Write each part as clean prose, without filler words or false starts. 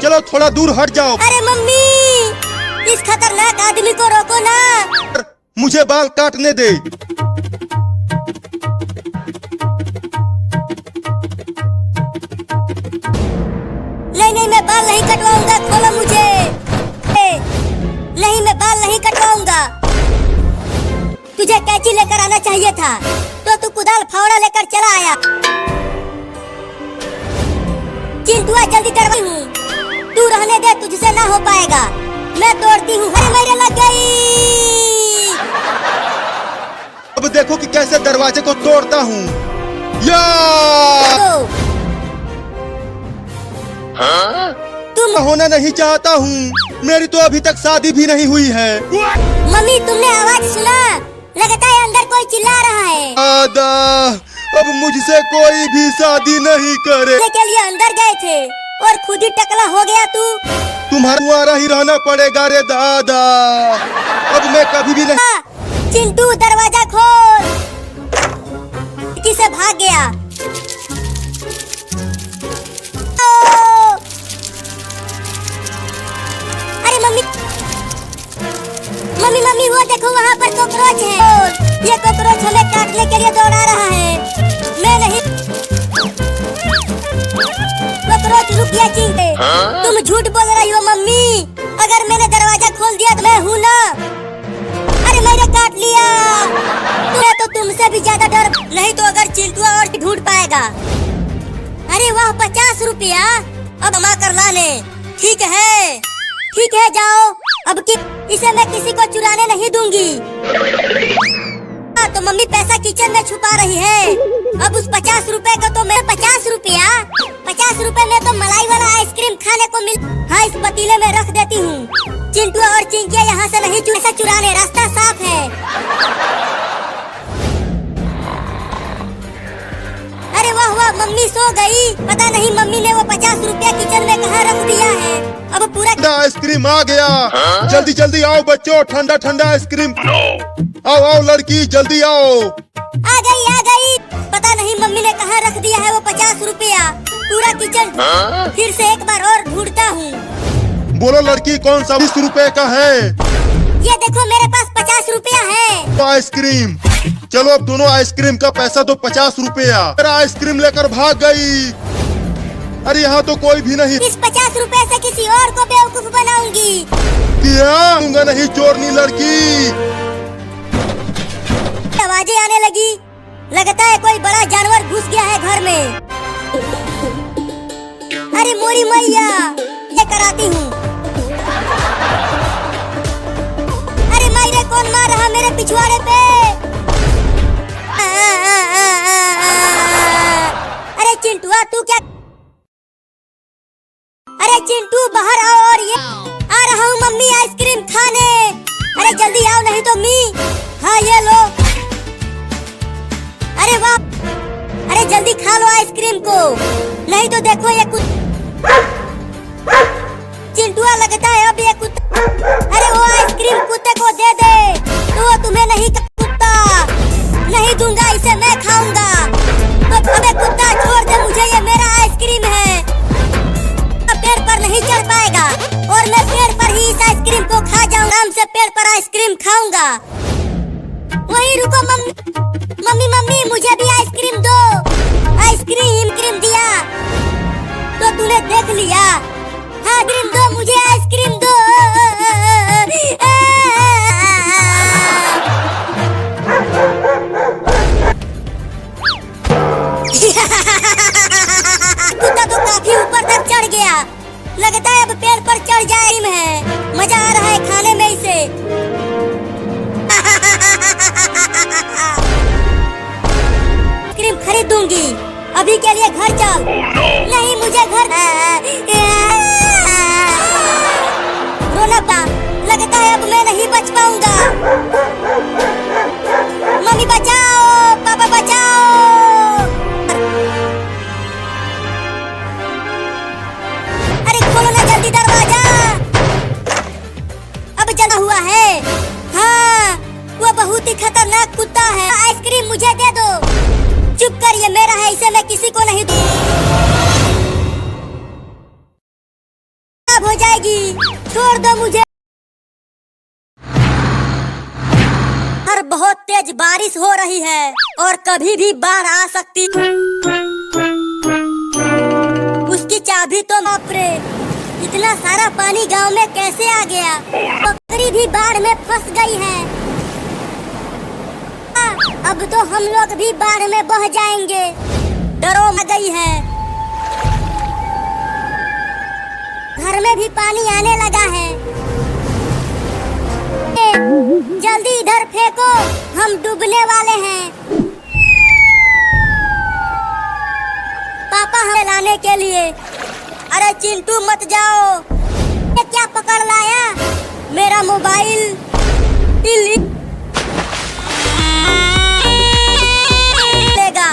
चलो थोड़ा दूर हट जाओ। अरे मम्मी, इस खतरनाक आदमी को रोको ना। मुझे बाल काटने दे। नहीं नहीं, मैं बाल नहीं कटवाऊंगा, खोलो मुझे। नहीं, मैं बाल नहीं कटवाऊंगा। तुझे कैंची लेकर आना चाहिए था, तो तू कुदाल फावड़ा लेकर चला आया। चिंटुआ जल्दी करवाई हूँ, तू रहने दे, तुझसे ना हो पाएगा। मैं तोड़ती हूँ। अरे मेरे लग गई। अब देखो कि कैसे दरवाजे को तोड़ता हूँ। या तुम होना नहीं चाहता हूँ, मेरी तो अभी तक शादी भी नहीं हुई है। मम्मी, तुमने आवाज सुना? लगता है अंदर कोई चिल्ला रहा है। दादा, अब मुझसे कोई भी शादी नहीं करे। के लिए अंदर गए थे और खुद ही टकला हो गया तू। तुम्हारा ही रहना पड़ेगा रे दादा। अब मैं कभी भी नहीं। चिंटू, दरवाजा खोल। किसे भाग गया? अरे मम्मी मम्मी मम्मी, वो देखो वहाँ पर कॉकरोच है। ये कॉकरोच हमें काटने के लिए दौड़ा रहा है। मैं नहीं। कॉकरोच रुक गया। चिंटे, तुम झूठ बोल रही हो मम्मी। अगर मैंने दरवाजा खोल दिया तो मैं हूँ ना। अरे मैंने काट लिया। तुम्हें तो तुमसे भी ज्यादा डर नहीं तो अगर चिंटुआ और ढूंढ पाएगा। अरे वाह, 50 रुपया अब जमा कर लाने। ठीक है, जाओ। अब इसे मैं किसी को चुराने नहीं दूंगी। तो मम्मी पैसा किचन में छुपा रही है। अब उस 50 रुपए को तो मैं 50 रुपए में तो मलाई वाला आइसक्रीम खाने को मिल। हाँ, इस पतीले में रख देती हूँ। चिंटुआ और चिंकिया यहाँ से नहीं चुराने, रास्ता साफ है। अरे वाह वाह, मम्मी सो गई। पता नहीं मम्मी ने वो 50 रुपया किचन में कहाँ रख दिया है। अब पूरा आइसक्रीम आ गया। जल्दी जल्दी आओ बच्चों, ठंडा ठंडा आइसक्रीम। आओ लड़की, जल्दी आओ। आ गई। पता नहीं मम्मी ने कहाँ रख दिया है वो 50 रुपया। पूरा किचन फिर से एक बार और ढूंढता हूँ। बोलो लड़की, कौन सा 20 रुपए का है? ये देखो, मेरे पास 50 रुपया है। तो आइसक्रीम। चलो अब दोनों आइसक्रीम का पैसा दो, 50 रुपया। मेरा आइसक्रीम लेकर भाग गई। अरे यहाँ तो कोई भी नहीं। इस 50 रुपए से किसी और को बेवकूफ बनाऊंगी। क्या दूंगा नहीं, चोरनी लड़की। आवाजें आने लगी। लगता है कोई बड़ा जानवर घुस गया है घर में। अरे मोरी मैया, ये कराती हूँ। अरे मायरे, कौन मार रहा मेरे पिछवाड़े पे? अरे चिंटुआ, तू क्या? अरे चिंटू, बाहर आओ। और ये आ रहा हूँ मम्मी, आइसक्रीम खाने। अरे जल्दी आओ, नहीं तो हाँ, ये लो। अरे वाह, अरे जल्दी खा लो आइसक्रीम को, नहीं तो देखो ये चिंटुआ, लगता है अब ये कुत्ता। अरे वो आइसक्रीम कुत्ते को दे दे, तो वो तुम्हें नहीं। कुत्ता नहीं दूंगा, इसे मैं खाऊंगा। तो अबे कुत्ता, छोड़ दे मुझे, ये मेरा आइसक्रीम है। पेड़ पर नहीं चढ़ पाएगा और मैं पेड़ पर ही इस आइसक्रीम को खा जाऊंगा। आराम से पेड़ पर आइसक्रीम खाऊंगा। वहीं रुको मम्मी, मुझे भी आइसक्रीम दो। आइसक्रीम दिया तो तूने देख लिया। हाँ, आइसक्रीम दो मुझे, आइसक्रीम दो। कुत्ता तो काफी ऊपर तक चढ़ गया। लगता है अब पेड़ पर चढ़ जाए है। मजा आ रहा है खाने में इसे। आइसक्रीम खरीदूंगी। अभी के लिए घर चल। नहीं, मुझे घर रोना था। लगता है अब मैं नहीं बच पाऊंगा। मम्मी बचाओ, पापा बचाओ। अरे खोलो ना जल्दी दरवाजा। अब जला हुआ है। हाँ, वो बहुत ही खतरनाक कुत्ता है। आइसक्रीम मुझे दे दो। चुप कर, ये मेरा है, इसे मैं किसी को नहीं दूँ। छोड़ दो मुझे। और बहुत तेज बारिश हो रही है और कभी भी बाढ़ आ सकती। उसकी चाबी तो बाप रे, इतना सारा पानी गांव में कैसे आ गया? बकरी भी बाढ़ में फंस गई है। अब तो हम लोग भी बाढ़ में बह जाएंगे। डरो आ गई है। घर में भी पानी आने लगा है। जल्दी इधर फेंको, हम डूबने वाले हैं। पापा हमें लाने के लिए। अरे चिंटू मत जाओ। ये क्या पकड़ लाया? मेरा मोबाइल। लेगा।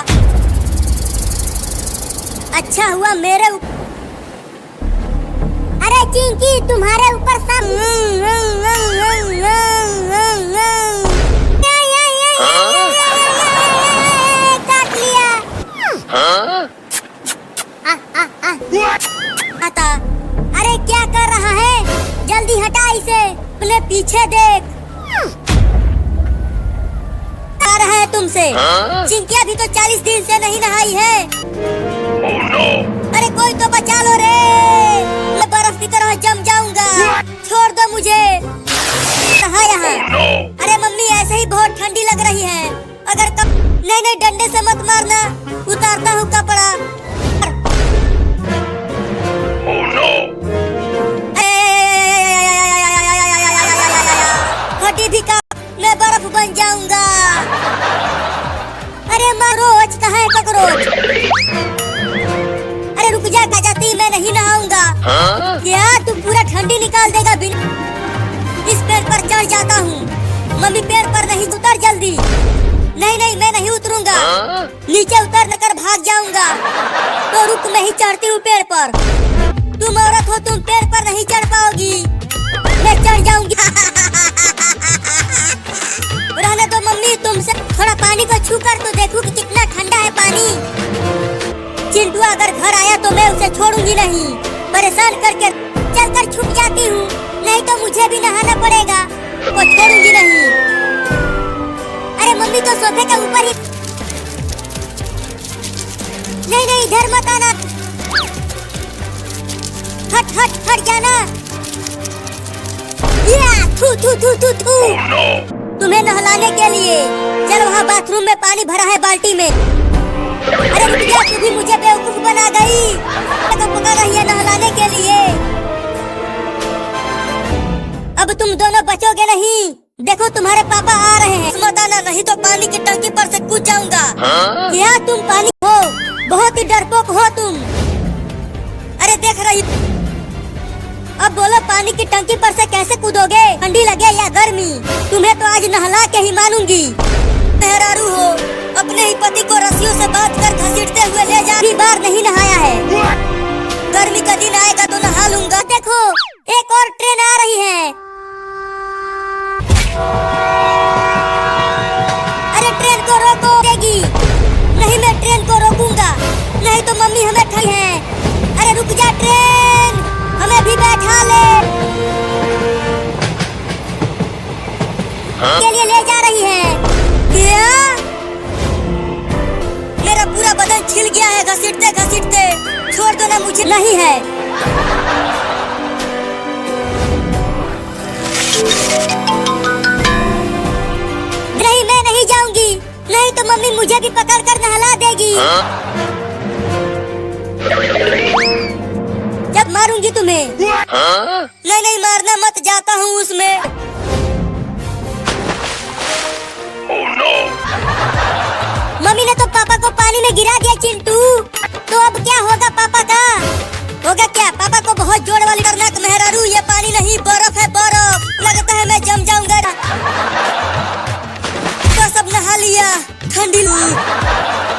अच्छा हुआ मेरे अरे चिंकी तुम्हारे ऊपर सब काट लिया। आता अरे क्या कर रहा है? जल्दी हटा इसे। अपने पीछे देख। आ रहा है तुमसे। चिंकिया भी तो 40 दिन से नहीं नहाई है। अरे कोई तो बचा लो रे, मैं बर्फ की तरह जम जाऊंगा। छोड़ दो मुझे। कहाँ यहाँ? अरे मम्मी ऐसे ही बहुत ठंडी लग रही है। अगर नहीं नहीं, डंडे से मत मारना, उतारता हूँ कपड़ा। फटी भी का मैं बर्फ बन जाऊंगा। अरे रोज कहाँ है ककरोच? अरे रुक जा जाती, मैं नहीं नहाऊंगा। क्या तू पूरा ठंडी निकाल देगा? इस पेड़ पर चढ़ जाता हूँ। मम्मी पेड़ पर नहीं, उतर जल्दी। नहीं नहीं, मैं नहीं उतरूंगा। नीचे उतर कर भाग जाऊंगा। तो रुक, मैं ही चढ़ती हूँ पेड़ पर। तुम औरत हो, तुम पेड़ पर नहीं चढ़ पाओगी। मैं चढ़ जाऊंगी। रहने दो मम्मी, तुमसे थोड़ा पानी को छू कर तो देखूं कि कितना ठंडा है पानी। चिंटू अगर घर आया तो मैं उसे छोड़ूंगी नहीं। परेशान करके चलकर छुप जाती हूँ, नहीं तो मुझे भी नहाना पड़ेगा। वो छोड़ूंगी नहीं। अरे मम्मी तो सोफे के ऊपर ही। नहीं नहीं, इधर मत आना। हट हट हट जाना। थू थू थू थू थू। तुम्हें नहलाने के लिए चल, वहाँ बाथरूम में पानी भरा है बाल्टी में। अरे रुक जा, तू भी मुझे बेवकूफ बना गई। तो पकड़ रही है नहलाने के लिए। अब तुम दोनों बचोगे नहीं। देखो तुम्हारे पापा आ रहे हैं। मत आना, नहीं तो पानी की टंकी पर से कूद जाऊंगा। क्या तुम पानी हो? बहुत ही डरपोक हो तुम। अरे देख रही। अब बोलो, पानी की टंकी पर से कैसे कूदोगे? ठंडी लगे या गर्मी? तुम्हें तो आज नहला के ही मानूंगी। मेहरारू हो, अपने ही पति को रस्सियों से बांध कर घसीटते हुए ले जा। भी बार नहीं नहाया है। गर्मी का दिन आएगा तो नहा लूंगा। देखो एक और ट्रेन आ रही है। अरे ट्रेन को रोको। देगी नहीं, मैं ट्रेन को रोकूंगा, नहीं तो मम्मी हमें ठगी है। अरे रुक जा ट्रेन, हमें भी बैठा ले। के लिए ले जा रही है। क्या? मेरा पूरा बदन छिल गया है घसीटते घसीटते। छोड़ दो ना मुझे। नहीं है। नहीं, मैं नहीं जाऊंगी, नहीं तो मम्मी मुझे भी पकड़ कर नहला देगी। जब मारूंगी तुम्हें। नहीं नहीं, मारना मत, जाता हूँ उसमें। मम्मी ने तो पापा को पानी में गिरा दिया चिंटू। तो अब क्या होगा पापा का? होगा क्या? पापा को बहुत जोर वाली खतरनाक मेहरारू। ये पानी नहीं, बर्फ है बर्फ। लगता है मैं जम जाऊंगा। तो सब नहा लिया, ठंडी लगी।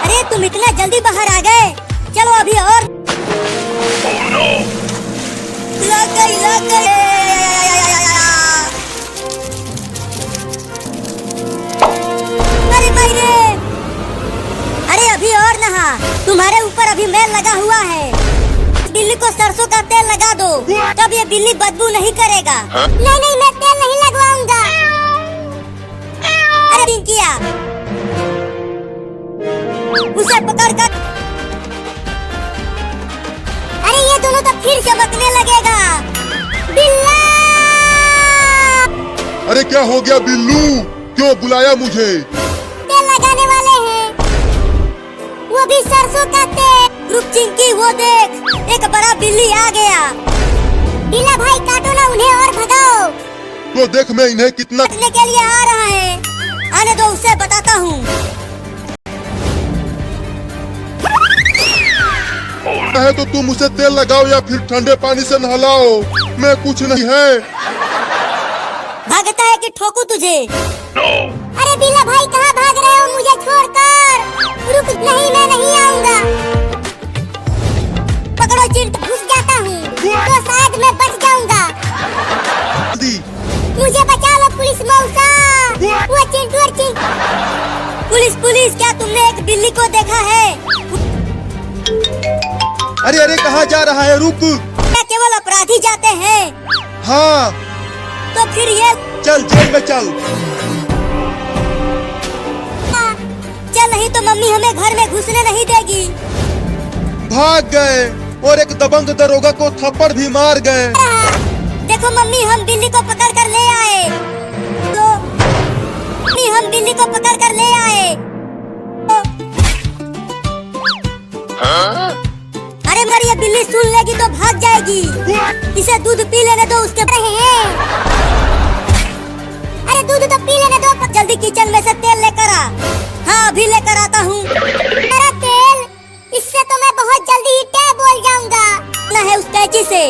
अरे तुम इतना जल्दी बाहर आ गए। चलो अभी और। लग गई लग गई। अरे मेरे, अरे अभी और नहा। तुम्हारे ऊपर अभी मैल लगा हुआ है। बिल्ली को सरसों का तेल लगा दो, तब ये बिल्ली बदबू नहीं करेगा। नहीं नहीं, मैं तेल नहीं लगवाऊंगा। अरे पिंकिया, उसे पकड़ कर। अरे ये दोनों तो फिर चमकने लगेगा। बिल्ला! अरे क्या हो गया बिल्लू, क्यों बुलाया मुझे? तेल लगाने वाले हैं, वो भी सरसों का तेल। रुक चिंकी, वो देख, एक बड़ा बिल्ली आ गया। बिल्ला भाई काटो ना उन्हें और भगाओ। तो देख मैं इन्हें कितना काटने के लिए आ रहा है, आने दो, उसे बताता हूँ। है तो तुम उसे तेल लगाओ या फिर ठंडे पानी से नहलाओ, मैं कुछ नहीं है। भागता है कि ठोकू तुझे? अरे बिल्ला भाई कहाँ भाग रहे हो मुझे छोड़कर? रुक, नहीं मैं नहीं आऊंगा। पकड़ो चिंटू, घुस जाता हूँ तो शायद मैं बच जाऊंगा। मुझे बचा लो पुलिस मौसा। वो चिंटू और चिंटू। पुलिस पुलिस, क्या तुमने एक बिल्ली को देखा है? अरे अरे कहाँ जा रहा है, रुक। क्या केवल अपराधी जाते हैं? हाँ। तो फिर ये चल जेल में चल। चल, नहीं तो मम्मी हमें घर में घुसने नहीं देगी। भाग गए और एक दबंग दरोगा को थप्पड़ भी मार गए। देखो मम्मी, हम बिल्ली को पकड़ कर ले आए। तो मम्मी, हम बिल्ली को पकड़ कर ले आए। अरे मगर ये बिल्ली सुन लेगी तो भाग जाएगी। इसे दूध पी लेने दो उसके। अरे दूध तो पी लेने दो, जल्दी किचन में से तेल लेकर आ। हाँ अभी लेकर आता हूँ। मेरा तेल, इससे तो मैं बहुत जल्दी ही टे बोल जाऊंगा। ना है उस कैंची से।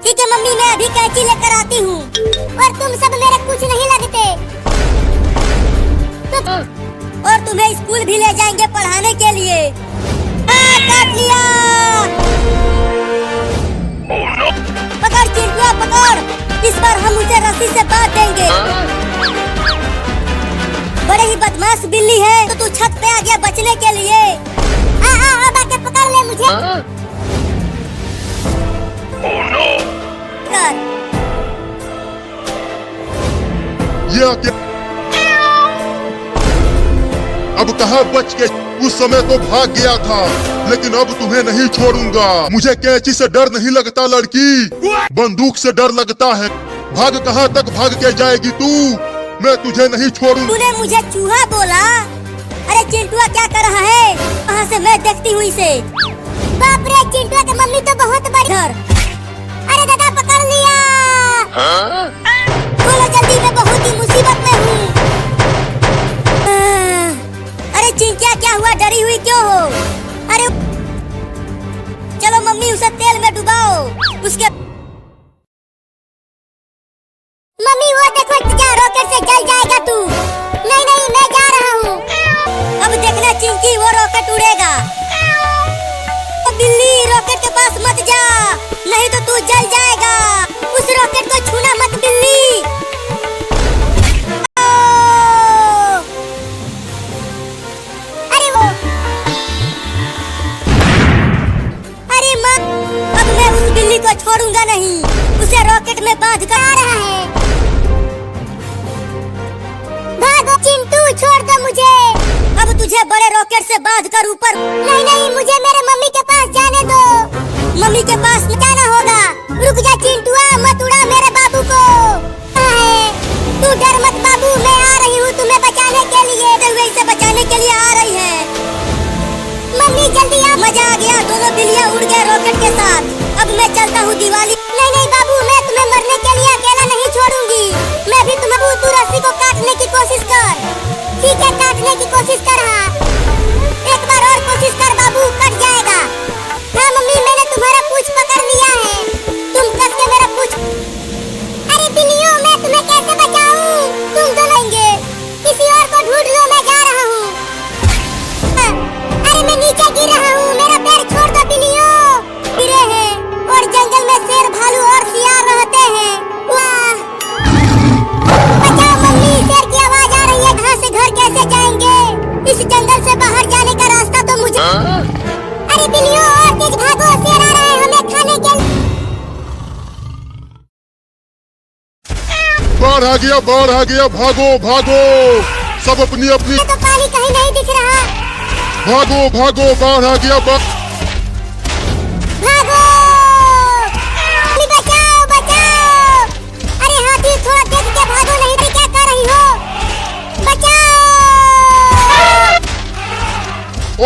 ठीक है मम्मी, मैं अभी कैंची लेकर आती हूँ। और तुम सब मेरे कुछ नहीं लगते। और तुम्हें स्कूल भी ले जाएंगे पढ़ाने के लिए। काट लिया। पकड़ चिंटुआ पकड़, इस बार हम उसे रस्सी से बांध देंगे। बड़े ही बदमाश बिल्ली है, तो तू छत पे आ गया बचने के लिए। अब आके पकड़ ले मुझे। कर। ये क्या? अब कहाँ बच के? उस समय तो भाग गया था, लेकिन अब तुम्हें नहीं छोड़ूंगा। मुझे कैंची से डर नहीं लगता लड़की, बंदूक से डर लगता है। भाग, कहाँ तक भाग के जाएगी तू? मैं तुझे नहीं छोड़ूंगा। तूने मुझे चूहा बोला? अरे चिंटुआ क्या कर रहा है? वहाँ से मैं देखती हुई से। बाप रे, चिंटुआ की मम्मी तो बहुत बड़ी। अरे दादा पकड़ लिया। बोलो जल्दी, मैं बहुत ही मुसीबत में हूँ। अरे चिंकिया क्या हुआ, डरी हुई क्यों हो? अरे चलो मम्मी उसे तेल में डुबाओ। उसके मम्मी वो देखो, क्या रॉकेट से जल जाएगा तू? नहीं नहीं, मैं जा रहा हूँ। अब देखना चिंकी, वो रॉकेट उड़ेगा। तो बिल्ली, रॉकेट के पास मत जा, नहीं तो तू जल जाएगा। उस रॉकेट को छूना मत बिल्ली। अरे वो, अरे माँ, अब मैं उस बिल्ली को छोड़ूंगा नहीं। उसे रॉकेट में बांध कर आ रहा है। भागो चिंटू, छोड़ दो मुझे। अब तुझे बड़े रॉकेट से बांध कर ऊपर। नहीं नहीं, मुझे मेरे मम्मी के पास जाने दो। मम्मी के पास जाना होगा। रुक जा चिंटुआ, मत उड़ा मेरे बाबू को। तू डर मत बाबू, मैं आ रही हूँ तुम्हें बचाने के लिए। इसे बचाने के लिए आ रही है। मम्मी जल्दी आ। मजा आ गया, दोनों बिल्लियाँ उड़ गए रॉकेट के साथ। अब मैं चलता हूँ दिवाली। नहीं नहीं बाबू, मैं तुम्हें मरने के लिए अकेला नहीं छोड़ूंगी। मैं भी तुम्हें, तू रस्सी को काटने की कोशिश कर। ठीक है, काटने की कोशिश कर। हाँ, एक बार और कोशिश कर बाबू, कट जाएगा। हाँ मम्मी, मैंने तुम्हारा पूंछ पकड़ लिया है। तुम कस के मेरा पूंछ। अरे बिल्लियों, मैं तुम्हें कैसे बचाऊं? तुम तो लेंगे, किसी और को ढूंढ लो, मैं जा रहा हूँ। अरे मैं नीचे गिर रहा हूँ, मेरा पैर छोड़ दो बिल्लियों। गिरे हैं और जंगल में शेर, भालू और शियार रहते हैं। वाह, बचाओ मम्मी, शेर की आवाज आ रही है। कहाँ से घर कैसे जाएंगे? बाढ़ आ गया, बाढ़ आ गया, भागो भागो, सब अपनी अपनी। तो पानी कहीं नहीं दिख रहा। भागो भागो, बाढ़ आ गया, भागो! बचाओ बचाओ! अरे हाथी थोड़ा देख के भागो, नहीं तो क्या कर रही हो? बचाओ!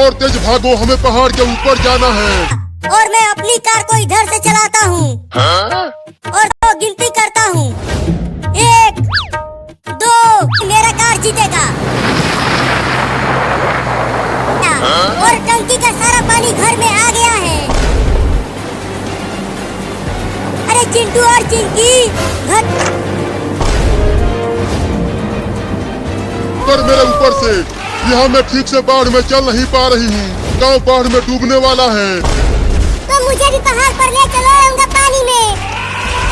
और तेज भागो, हमें पहाड़ के ऊपर जाना है। और मैं अपनी कार को इधर से चलाता हूँ और तो गिनती करता हूँ। 1, 2, मेरा कार जीतेगा। और टंकी का सारा पानी घर में आ गया है। अरे चिंटू और चिंकी घर पर मेरे ऊपर से, यहाँ मैं ठीक से बाढ़ में चल नहीं पा रही हूँ। गाँव बाढ़ में डूबने वाला है। तो मुझे भी पहाड़ पर ले चलो, रहूंगा पानी में।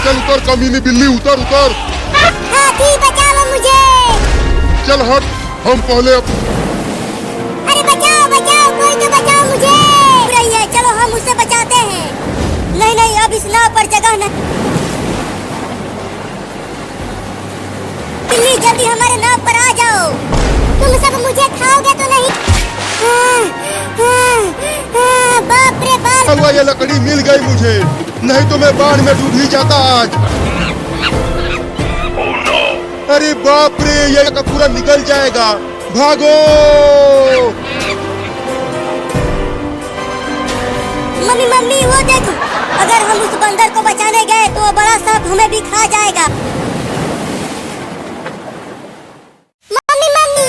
चल उतर कमीनी बिल्ली, उतर उतर। हाथी बचाओ मुझे। चल हट, हम पहले अरे बचाओ बचाओ, कोई तो बचाओ मुझे। रही है, चलो हम उसे बचाते हैं। नहीं नहीं, अब इस नाव पर जगह नहीं। बिल्ली जल्दी हमारे नाव पर आ जाओ। तुम सब मुझे खाओगे तो नहीं? बाप रे बाप! हुआ, ये लकड़ी मिल गई मुझे, नहीं तो मैं बाढ़ में डूब ही जाता आज। अरे बाप रे, ये का पूरा निकल जाएगा। भागो! मम्मी मम्मी, वो देखो, अगर हम उस बंदर को बचाने गए तो वो बड़ा सांप हमें भी खा जाएगा। मम्मी मम्मी,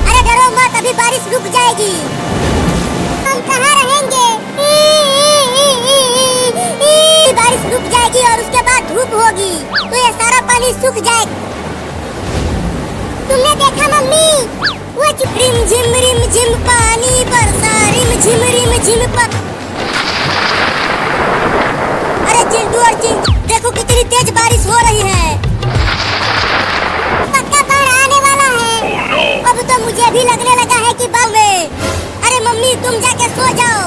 अरे डरो मत, अभी बारिश रुक जाएगी। हम कहाँ रहेंगे? बारिश रुक जाएगी और उसके बाद धूप होगी तो ये सारा पानी सूख जाएगा। तुमने देखा मम्मी, वो रिम झिम पानी बरसा, रिम झिम अरे चिंटू और चिंटू, देखो कितनी तेज बारिश हो रही है। पक्का बाढ़ आने वाला है। अब तो मुझे भी लगने लगा है कि बाव में। अरे मम्मी तुम जाके सो जाओ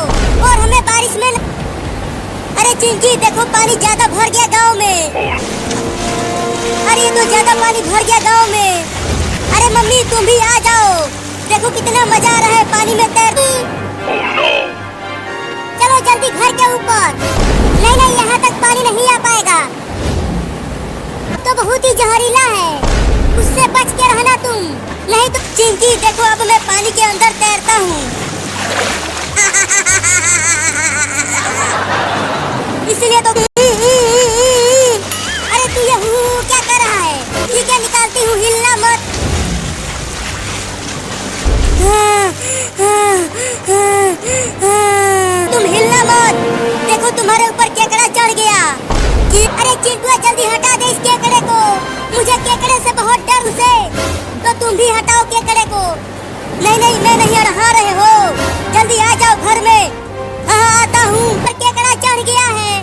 और हमें बारिश में अरे चिंकी देखो, पानी ज्यादा भर गया गांव में। अरे ये तो ज्यादा पानी भर गया गांव में। अरे मम्मी तुम भी आ जाओ, देखो कितना मजा आ रहा है पानी में तैरने। चलो जल्दी घर के ऊपर। नहीं नहीं, यहाँ तक पानी नहीं आ पाएगा, तो बहुत ही जहरीला है, उससे बच के रहना तुम। नहीं तो चिंकी देखो, अब मैं पानी के अंदर तैरता हूँ। इसलिए तो अरे तू ये क्या कर रहा है? ठीक है, निकालती हूँ, हिलना मत। तुम हिलना मत, देखो तुम्हारे ऊपर केकड़ा चढ़ गया। अरे चिंटू जल्दी हटा दे इस केकड़े को, मुझे केकड़े से बहुत डर उसे। तो तुम भी हटाओ केकड़े को। नहीं नहीं, मैं नहीं अड़हा रहे हो, जल्दी आ जाओ घर में। हाँ आता हूँ, पर केकड़ा चढ़ गया है,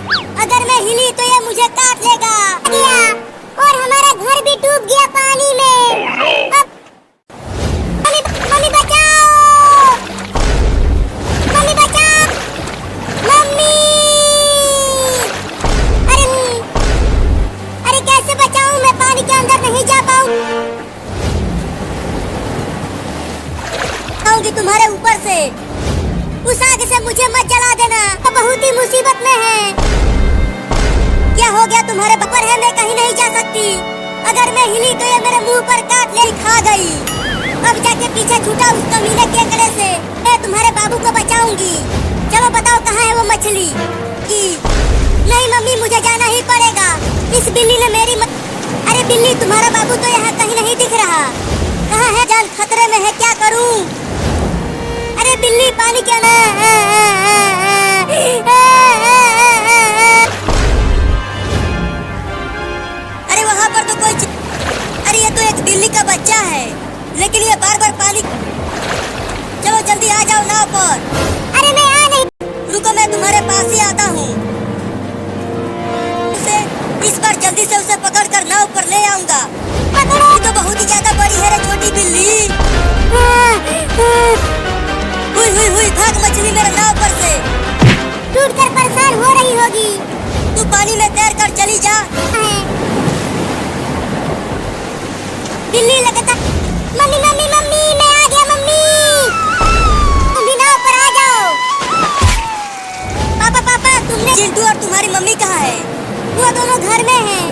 अगर मैं हिली तो ये मुझे काट लेगा। और हमारा घर भी डूब गया पानी में। अब मम्मी बचाओ, मम्मी बचाओ, मम्मी। अरे कैसे बचाऊं, मैं पानी के अंदर नहीं जा पाऊंगी तुम्हारे ऊपर से। उस आग से मुझे मत जला देना, तो बहुत ही मुसीबत में है। क्या हो गया तुम्हारे ऊपर है? मैं कहीं नहीं जा सकती, अगर मैं हिली तो ये मेरे मुंह पर काट ले खा गई। अब जाके पीछे छूटा उस कमीने केकड़े से, मैं तुम्हारे बाबू को बचाऊंगी। चलो बताओ कहाँ है वो मछली की? नहीं मम्मी, मुझे जाना ही पड़ेगा, इस बिल्ली ने मेरी अरे बिल्ली, तुम्हारा बाबू तो यहाँ कहीं नहीं दिख रहा, कहाँ है? जान खतरे में है, क्या करूँ? अरे बिल्ली पानी के अंदर। अरे वहाँ पर तो कोई अरे ये तो एक बिल्ली का बच्चा है, लेकिन ये बार बार पानी। चलो जल्दी आ जाओ नाव पर। अरे मैं आ नहीं, रुको मैं तुम्हारे पास ही आता हूँ। इस बार जल्दी से उसे पकड़ कर नाव पर ले आऊंगा। पकड़ो, तो बहुत ही ज्यादा बड़ी है रे छोटी बिल्ली। हुई हुई हुई, भाग मछली मेरे नाव पर से। टूटकर परेशान हो रही होगी, तू पानी में तैर कर चली जा। बिल्ली लगता। मम्मी मम्मी मम्मी मैं आ गया मम्मी, तुम भी नाव पर आ जाओ। पापा पापा तुमने चिंटू और तुम्हारी मम्मी कहाँ है? वो दोनों घर में हैं।